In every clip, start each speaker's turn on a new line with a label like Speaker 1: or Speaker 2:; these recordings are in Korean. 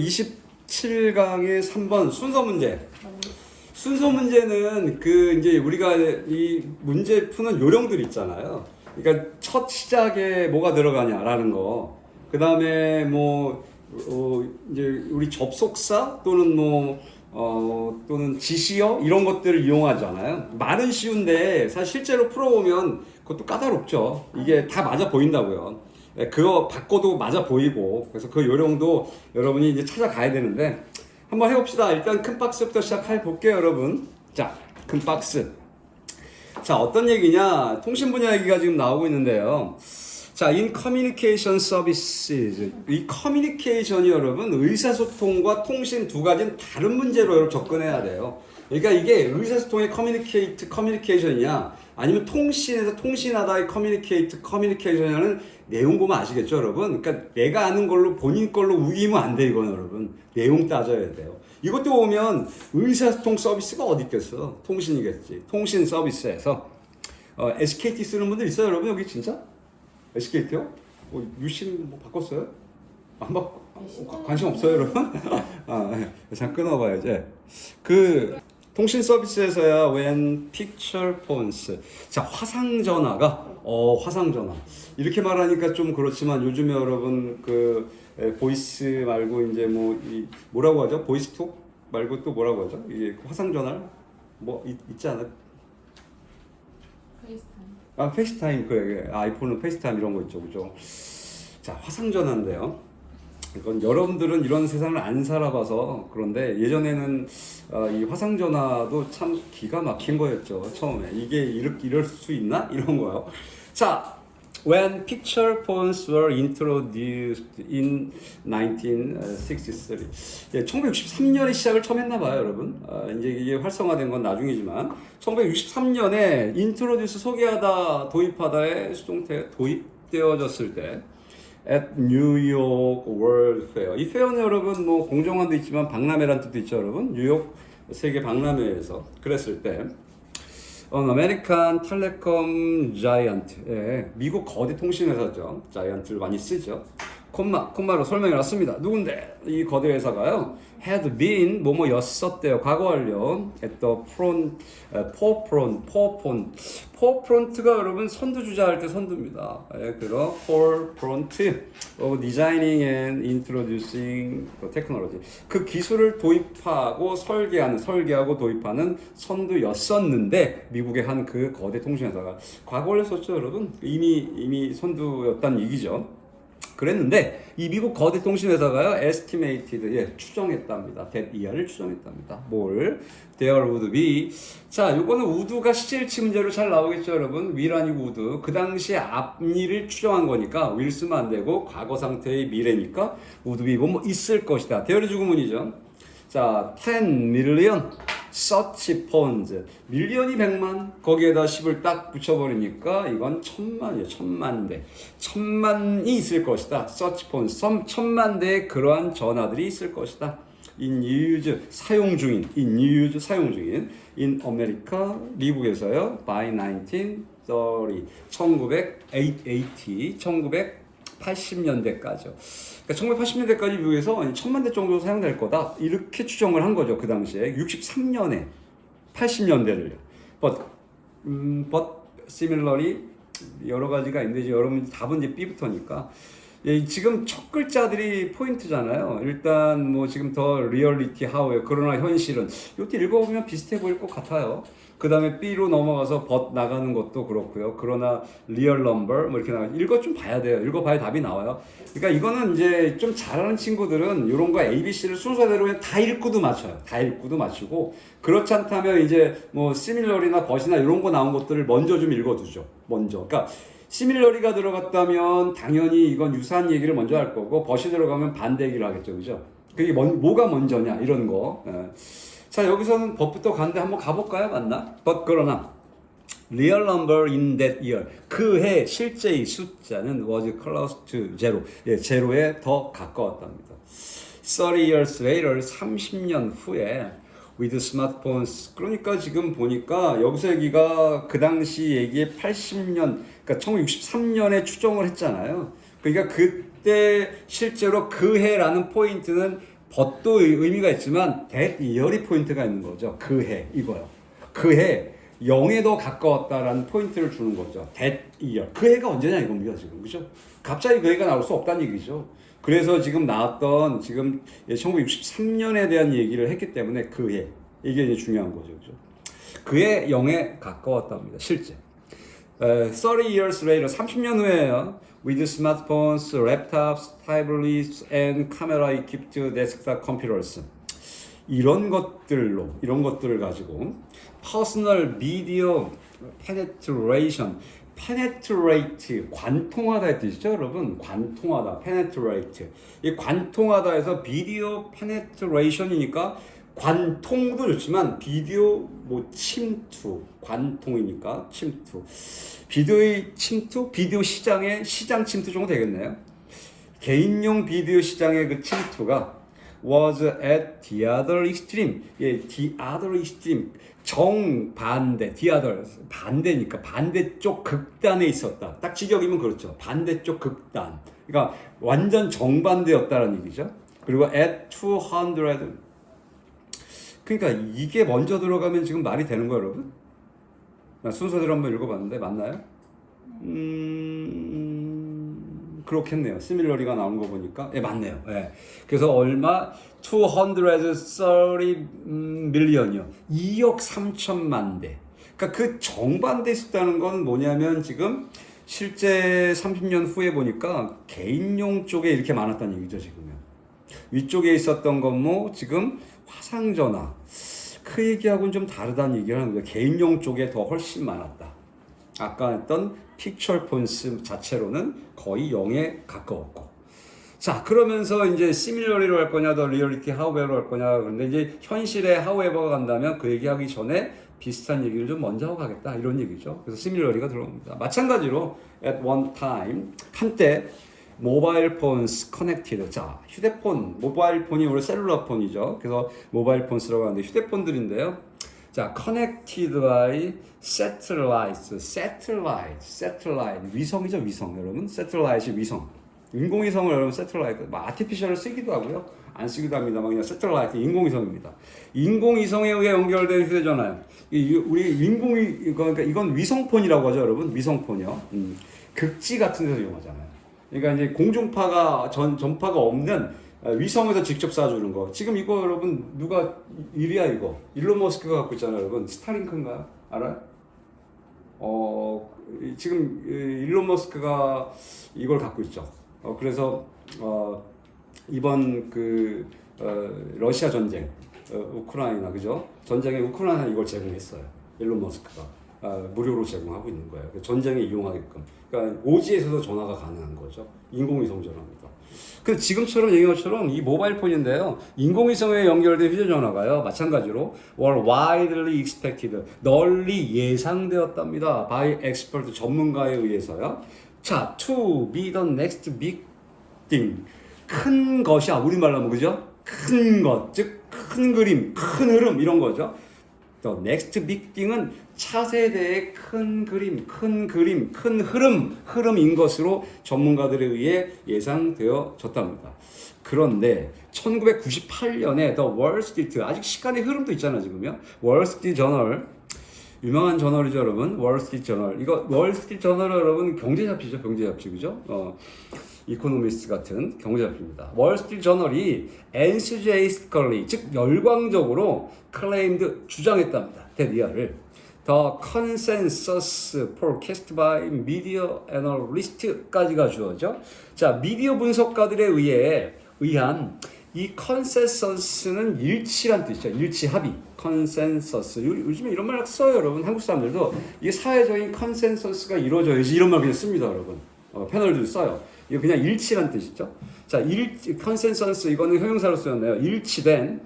Speaker 1: 27강의 3번 순서 문제. 순서 문제는 그 이제 우리가 이 문제 푸는 요령들 있잖아요. 그러니까 첫 시작에 뭐가 들어가냐라는 거. 그 다음에 뭐 이제 우리 접속사 또는 또는 지시어 이런 것들을 이용하잖아요. 말은 쉬운데 사실 실제로 풀어보면 그것도 까다롭죠. 이게 다 맞아 보인다고요. 그거 바꿔도 맞아 보이고, 그래서 그 요령도 여러분이 이제 찾아가야 되는데 한번 해봅시다. 일단 큰 박스부터 시작해 볼게요, 여러분. 자, 큰 박스. 자, 어떤 얘기냐? 통신 분야 얘기가 지금 나오고 있는데요. 자, in communication services. 이 커뮤니케이션이 여러분 의사소통과 통신 두 가지는 다른 문제로 여러분 접근해야 돼요. 그러니까 이게 의사소통의 커뮤니케이션이냐 아니면 통신에서 통신하다의 커뮤니케이션이라는 내용 보면 아시겠죠, 여러분? 그러니까 내가 아는 걸로 본인 걸로 우기면 안 돼, 이건 여러분. 내용 따져야 돼요. 이것도 보면 의사소통 서비스가 어디 있겠어? 통신이겠지. 통신 서비스에서 SKT 쓰는 분들 있어요, 여러분? 여기 진짜? SKT요? 유심 뭐 바꿨어요? 안 바꿔? 관심 없어요, 여러분? 잠깐 끊어봐요, 이제. 그 통신 서비스에서야 when picture phones. 자, 화상전화가 화상전화. 이렇게 말하니까 좀 그렇지만 요즘에 여러분 그 보이스 말고 이제 뭐라고 하죠? 보이스톡 말고 또 뭐라고 하죠? 이게 화상전화 뭐 있지 않아요? 페이스타임. 그래. 아이폰은 페이스타임 이런 거 있죠, 그죠? 자, 화상전화인데요. 이건 여러분들은 이런 세상을 안 살아봐서 그런데 예전에는 이 화상전화도 참 기가 막힌 거였죠, 처음에. 이게 이럴 수 있나? 이런 거요. 자, when picture phones were introduced in 1963. 예, 1963년에 시작을 처음 했나 봐요, 여러분. 이제 이게 활성화된 건 나중이지만 1963년에 introduce 소개하다, 도입하다에 도입되어졌을 때 at New York World Fair. 이 페어는 여러분 뭐 공정원도 있지만 박람회란 뜻도 있죠, 여러분. 뉴욕 세계 박람회에서 그랬을 때 아메리칸 텔레콤 자이언트, 미국 거대 통신회사죠. 자이언트를 많이 쓰죠. 콤마로 설명해 놨습니다. 누군데? 이 거대 회사가요. had been 뭐뭐였었대요. 과거 완료. at the forefront가 여러분 선두주자 할 때 선두입니다. 그럼 forefront of designing and introducing the technology. 그 기술을 도입하고 설계하고 도입하는 선두였었는데 미국의 한 그 거대 통신회사가 과거 완료 썼죠, 여러분. 이미 선두였다는 얘기죠. 그랬는데 이 미국 거대 통신회사가요 estimated 추정했답니다. that year를 추정했답니다. 뭘? there would be. 자, 요거는 would가 시제일치 문제로 잘 나오겠죠, 여러분. will 아니고 would. 그 당시에 앞일을 추정한 거니까 will 쓰면 안 되고 과거 상태의 미래니까 would be 뭐 있을 것이다. 대열의 주구문이죠. 자, 10 million such phones. 밀리언이 100만, 거기에다 10을 딱 붙여버리니까 이건 1000만이에요. 1000만 대. 1000만이 있을 것이다. such phones. 1000만 대의 그러한 전화들이 있을 것이다. in use, 사용 중인. in America, 미국에서요. by 1930. 1980년대까지요. 그러니까 1980년대까지 미국에서 1000만 대 정도 사용될 거다. 이렇게 추정을 한 거죠. 그 당시에 63년에 80년대를요. But similarly 여러 가지가 있는데 여러분 답은 이제 B부터니까. 지금 첫 글자들이 포인트잖아요. 일단 뭐 지금 더 리얼리티 하우예요. 그러나 현실은 이것도 읽어보면 비슷해 보일 것 같아요. 그 다음에 B로 넘어가서 but 나가는 것도 그렇고요. 그러나 리얼 넘버 뭐 이렇게 나가. 읽어 좀 봐야 돼요. 읽어봐야 답이 나와요. 그러니까 이거는 이제 좀 잘하는 친구들은 이런 거 ABC를 순서대로 그냥 다 읽고도 맞춰요. 다 읽고도 맞추고 그렇지 않다면 이제 뭐 similar이나 but이나 이런 거 나온 것들을 먼저 좀 읽어두죠. 먼저. 그러니까 시밀러리가 들어갔다면 당연히 이건 유사한 얘기를 먼저 할 거고 but이 들어가면 반대 얘기를 하겠죠, 그죠? 그게 뭐가 먼저냐 이런 거. 자, 여기서는 but부터 가는데 한번 가볼까요? 맞나? but 그러나 real number in that year, 그 해 실제의 숫자는 was close to zero, 제로에 더 가까웠답니다. 30 years later, 30년 후에 with smartphones. 그러니까 지금 보니까 여기서 얘기가 그 당시 얘기에 80년, 그러니까 1963년에 추정을 했잖아요. 그러니까 그때 실제로 그 해라는 포인트는 but도 의미가 있지만 that year이 포인트가 있는 거죠. 그 해 이거요. 그 해 0에 더 가까웠다라는 포인트를 주는 거죠. that year. 그 해가 언제냐 이겁니다 지금. 그죠? 갑자기 그 해가 나올 수 없다는 얘기죠. 그래서 지금 나왔던 지금 1963년에 대한 얘기를 했기 때문에 그 해. 이게 이제 중요한 거죠. 그죠? 그해 0에 가까웠답니다. 실제. 30 years later, 30년 후에요. With smartphones, laptops, tablets, and camera equipped desktop computers. 이런 것들을 가지고 personal video penetration, penetrate, 관통하다의 뜻이죠, 여러분. 관통하다, penetrate. 이 관통하다에서 비디오 penetration이니까 관통도 좋지만 비디오 뭐 침투, 관통이니까 침투. 비디오의 침투, 비디오 시장의 시장 침투 정도 되겠네요. 개인용 비디오 시장의 그 침투가 was at the other extreme. 예, the other extreme. 정반대, the other. 반대니까 반대쪽 극단에 있었다. 딱 직역이면 그렇죠. 반대쪽 극단. 그러니까 완전 정반대였다는 얘기죠. 그리고 at 200. 그러니까 이게 먼저 들어가면 지금 말이 되는 거예요, 여러분? 나 순서대로 한번 읽어봤는데 맞나요? 그렇겠네요. 시밀러리가 나온 거 보니까 맞네요. 예. 그래서 얼마? 230 밀리언이요. 2억 3천만 대. 그러니까 그 정반대에 있었다는 건 뭐냐면 지금 실제 30년 후에 보니까 개인용 쪽에 이렇게 많았다는 얘기죠, 지금요. 위쪽에 있었던 건 뭐 지금 화상전화. 그 얘기하고는 좀 다르다는 얘기를 하는 거예요. 개인용 쪽에 더 훨씬 많았다. 아까 했던 픽처 폰스 자체로는 거의 0에 가까웠고. 자, 그러면서 이제 시밀러리로 할 거냐, 더 리얼리티 하우에버로 할 거냐. 그런데 이제 현실에 하우에버가 간다면 그 얘기하기 전에 비슷한 얘기를 좀 먼저 하고 가겠다. 이런 얘기죠. 그래서 시밀러리가 들어옵니다. 마찬가지로 at one time, 한때 모바일 폰스 커넥티드. 자, 휴대폰, 모바일 폰이 원래 셀룰러 폰이죠. 그래서 모바일 폰스라고 하는데 휴대폰들인데요. 자, connected by satellites, 위성이죠, 위성. 여러분, satellite이 위성. 인공위성을 여러분 satellite, artificial을 쓰기도 하고요. 안 쓰기도 합니다만 그냥 satellite, 인공위성입니다. 인공위성에 의해 연결된 휴대전화요. 그러니까 이건 위성폰이라고 하죠, 여러분. 위성폰이요. 극지 같은 데서 이용하잖아요. 그러니까 이제 공중파가 전파가 없는 위성에서 직접 쏴주는 거. 지금 이거 여러분 누가 일이야 이거. 일론 머스크가 갖고 있잖아요, 여러분. 스타링크인가요? 알아요? 지금 일론 머스크가 이걸 갖고 있죠. 그래서 이번 러시아 전쟁, 우크라이나 그죠? 전쟁에 우크라이나 이걸 제공했어요. 일론 머스크가 무료로 제공하고 있는 거예요. 전쟁에 이용하게끔. 그러니까 오지에서도 전화가 가능한 거죠. 인공위성 전화입니다. 근데 지금처럼 얘기한 것처럼 이 모바일 폰인데요. 인공위성에 연결된 휴대전화가요. 마찬가지로 were widely expected. 널리 예상되었답니다. by expert 전문가에 의해서요. 자, to be the next big thing. 큰 것이야. 우리말로 하면 그죠? 큰 것, 즉 큰 그림, 큰 흐름 이런 거죠. The next big thing은 차세대의 큰 그림, 큰 흐름인 것으로 전문가들에 의해 예상되어졌답니다. 그런데 1998년에 The Wall Street, 아직 시간의 흐름도 있잖아요, 지금요. Wall Street Journal, 유명한 저널이죠, 여러분. Wall Street Journal. 이거 Wall Street Journal 여러분 경제 잡지죠, 경제 잡지, 그죠? 이코노미스트 같은 경제 잡지입니다. Wall Street Journal이 enthusiastically, 즉 열광적으로 claimed 주장했답니다. 대리아를 The consensus forecast by media analyst까지가 주어져. 자, 미디어 분석가들에 의한 이 consensus는 일치란 뜻이죠. 일치 합의. consensus. 요즘에 이런 말 써요, 여러분. 한국 사람들도 이게 사회적인 consensus가 이루어져야지 이런 말 그냥 씁니다, 여러분. 패널들 써요. 이거 그냥 일치란 뜻이죠. 자, consensus 이거는 형용사로 쓰였네요. 일치된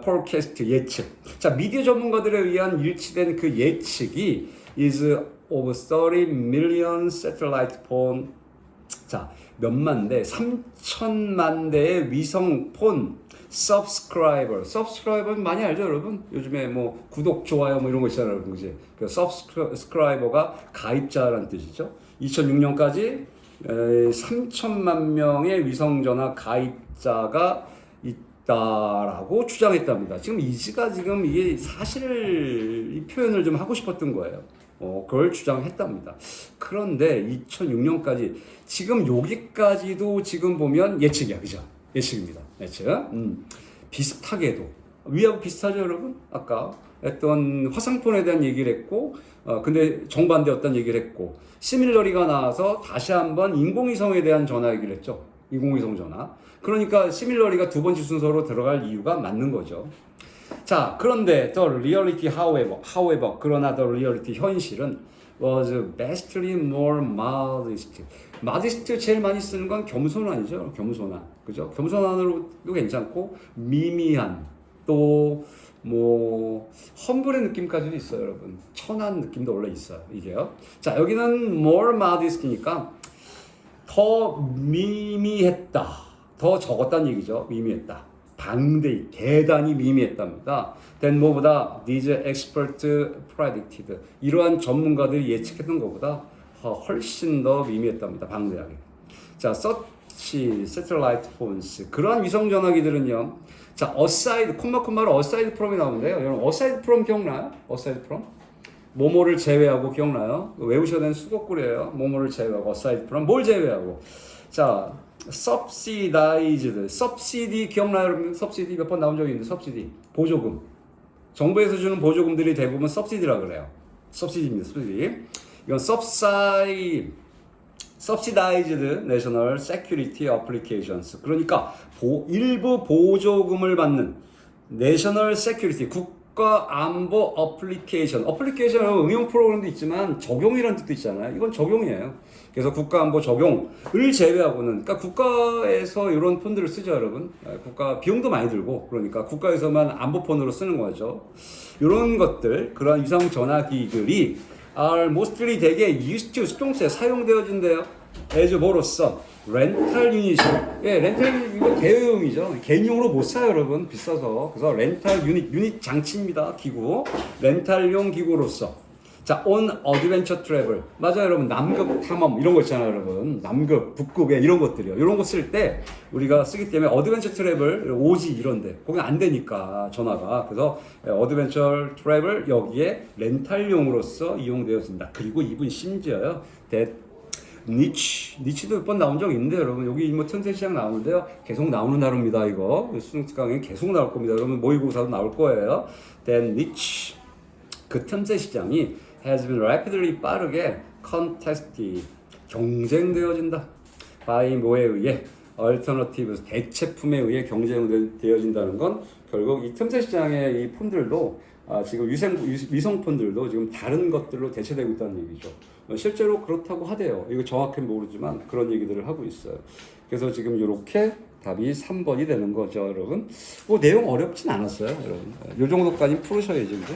Speaker 1: forecast 예측. 자, 미디어 전문가들에 의한 일치된 그 예측이 is of 30 million satellite phone. 자, 몇만 대, 3천만 대의 위성폰 subscriber는 많이 알죠, 여러분? 요즘에 뭐 구독, 좋아요 뭐 이런 거 있잖아요, 여러분. 그지? 그 subscriber가 가입자라는 뜻이죠. 2006년까지 3천만 명의 위성전화 가입자가 있다라고 주장했답니다. 지금 이지가 지금 이게 사실 이 표현을 좀 하고 싶었던 거예요. 그걸 주장했답니다. 그런데 2006년까지 지금 여기까지도 지금 보면 예측이야, 그죠? 예측입니다. 예측. 비슷하게도 위하고 비슷하죠, 여러분? 아까 했던 화상폰에 대한 얘기를 했고, 근데 정반대 어떤 얘기를 했고, 시밀러리가 나와서 다시 한번 인공위성에 대한 전화 얘기를 했죠. 인공위성 전화. 그러니까 시밀러리가 두 번째 순서로 들어갈 이유가 맞는 거죠. 자, 그런데 the reality however, 그러나 the reality 현실은 was vastly more modest. modest 제일 많이 쓰는 건 겸손한이죠. 겸손한. 그죠? 겸손한으로도 괜찮고 미미한 또 뭐 험블의 느낌까지도 있어요, 여러분. 천한 느낌도 원래 있어요, 이게요. 자, 여기는 more modest니까 더 미미했다. 더 적었다는 얘기죠. 미미했다. 방대히, 대단히 미미했답니다. than 뭐보다 these experts predicted. 이러한 전문가들이 예측했던 것보다 훨씬 더 미미했답니다. 방대하게. 자, such satellite phones. 그러한 위성 전화기들은요. 자, aside, 콤마로 aside from이 나오는데요. 여러분, aside from 기억나요? aside from? 뭐뭐를 제외하고 기억나요? 외우셔야 되는 수곡구리예요. 뭐뭐를 제외하고 aside from. 뭘 제외하고? 자, subsidized. subsidy 기억나요, 여러분? subsidy 몇 번 나온 적이 있는데 subsidy. 보조금. 정부에서 주는 보조금들이 대부분 subsidy라 그래요. subsidy입니다. subsidy. 이건 subsidized national security applications. 그러니까 일부 보조금을 받는 national security 국가 안보 어플리케이션은 응용 프로그램도 있지만 적용이라는 뜻도 있잖아요. 이건 적용이에요. 그래서 국가 안보 적용을 제외하고는, 그러니까 국가에서 이런 폰들을 쓰죠, 여러분. 국가 비용도 많이 들고, 그러니까 국가에서만 안보폰으로 쓰는 거죠. 이런 것들, 그런 위성 전화기들이 are mostly 대개 used to 수동태 사용되어진대요. as 뭐로써 렌탈 유닛. 예, 렌탈 유닛 이거 대여용이죠. 개인용으로 못 사요, 여러분. 비싸서. 그래서 렌탈 유닛 장치입니다. 기구. 렌탈용 기구로서. 자, on adventure travel. 맞아요, 여러분. 남극 탐험 이런 거 있잖아요, 여러분. 남극, 북극 이런 것들이요. 이런 거 쓸 때 우리가 쓰기 때문에 adventure travel 오지 이런데 거기 안 되니까 전화가. 그래서 adventure travel 여기에 렌탈용으로서 이용되어진다. 그리고 이분 심지어요. 니치도 몇 번 나온 적 있는데 여러분 여기 뭐 틈새 시장 나오는데요. 계속 나오는 나루입니다. 이거 수능 특강에 계속 나올 겁니다. 여러분 모의고사도 나올 거예요. niche 그 틈새 시장이 has been rapidly 빠르게 contested 경쟁되어진다. by 뭐에 의해 alternatives 대체품에 의해 경쟁되어진다는 건 결국 이 틈새 시장의 이 폰들도 지금 위성 폰들도 지금 다른 것들로 대체되고 있다는 얘기죠. 실제로 그렇다고 하대요. 이거 정확히 모르지만 그런 얘기들을 하고 있어요. 그래서 지금 이렇게 답이 3번이 되는 거죠, 여러분. 뭐 내용 어렵진 않았어요, 여러분. 이 정도까지 풀으셔야지, 이제.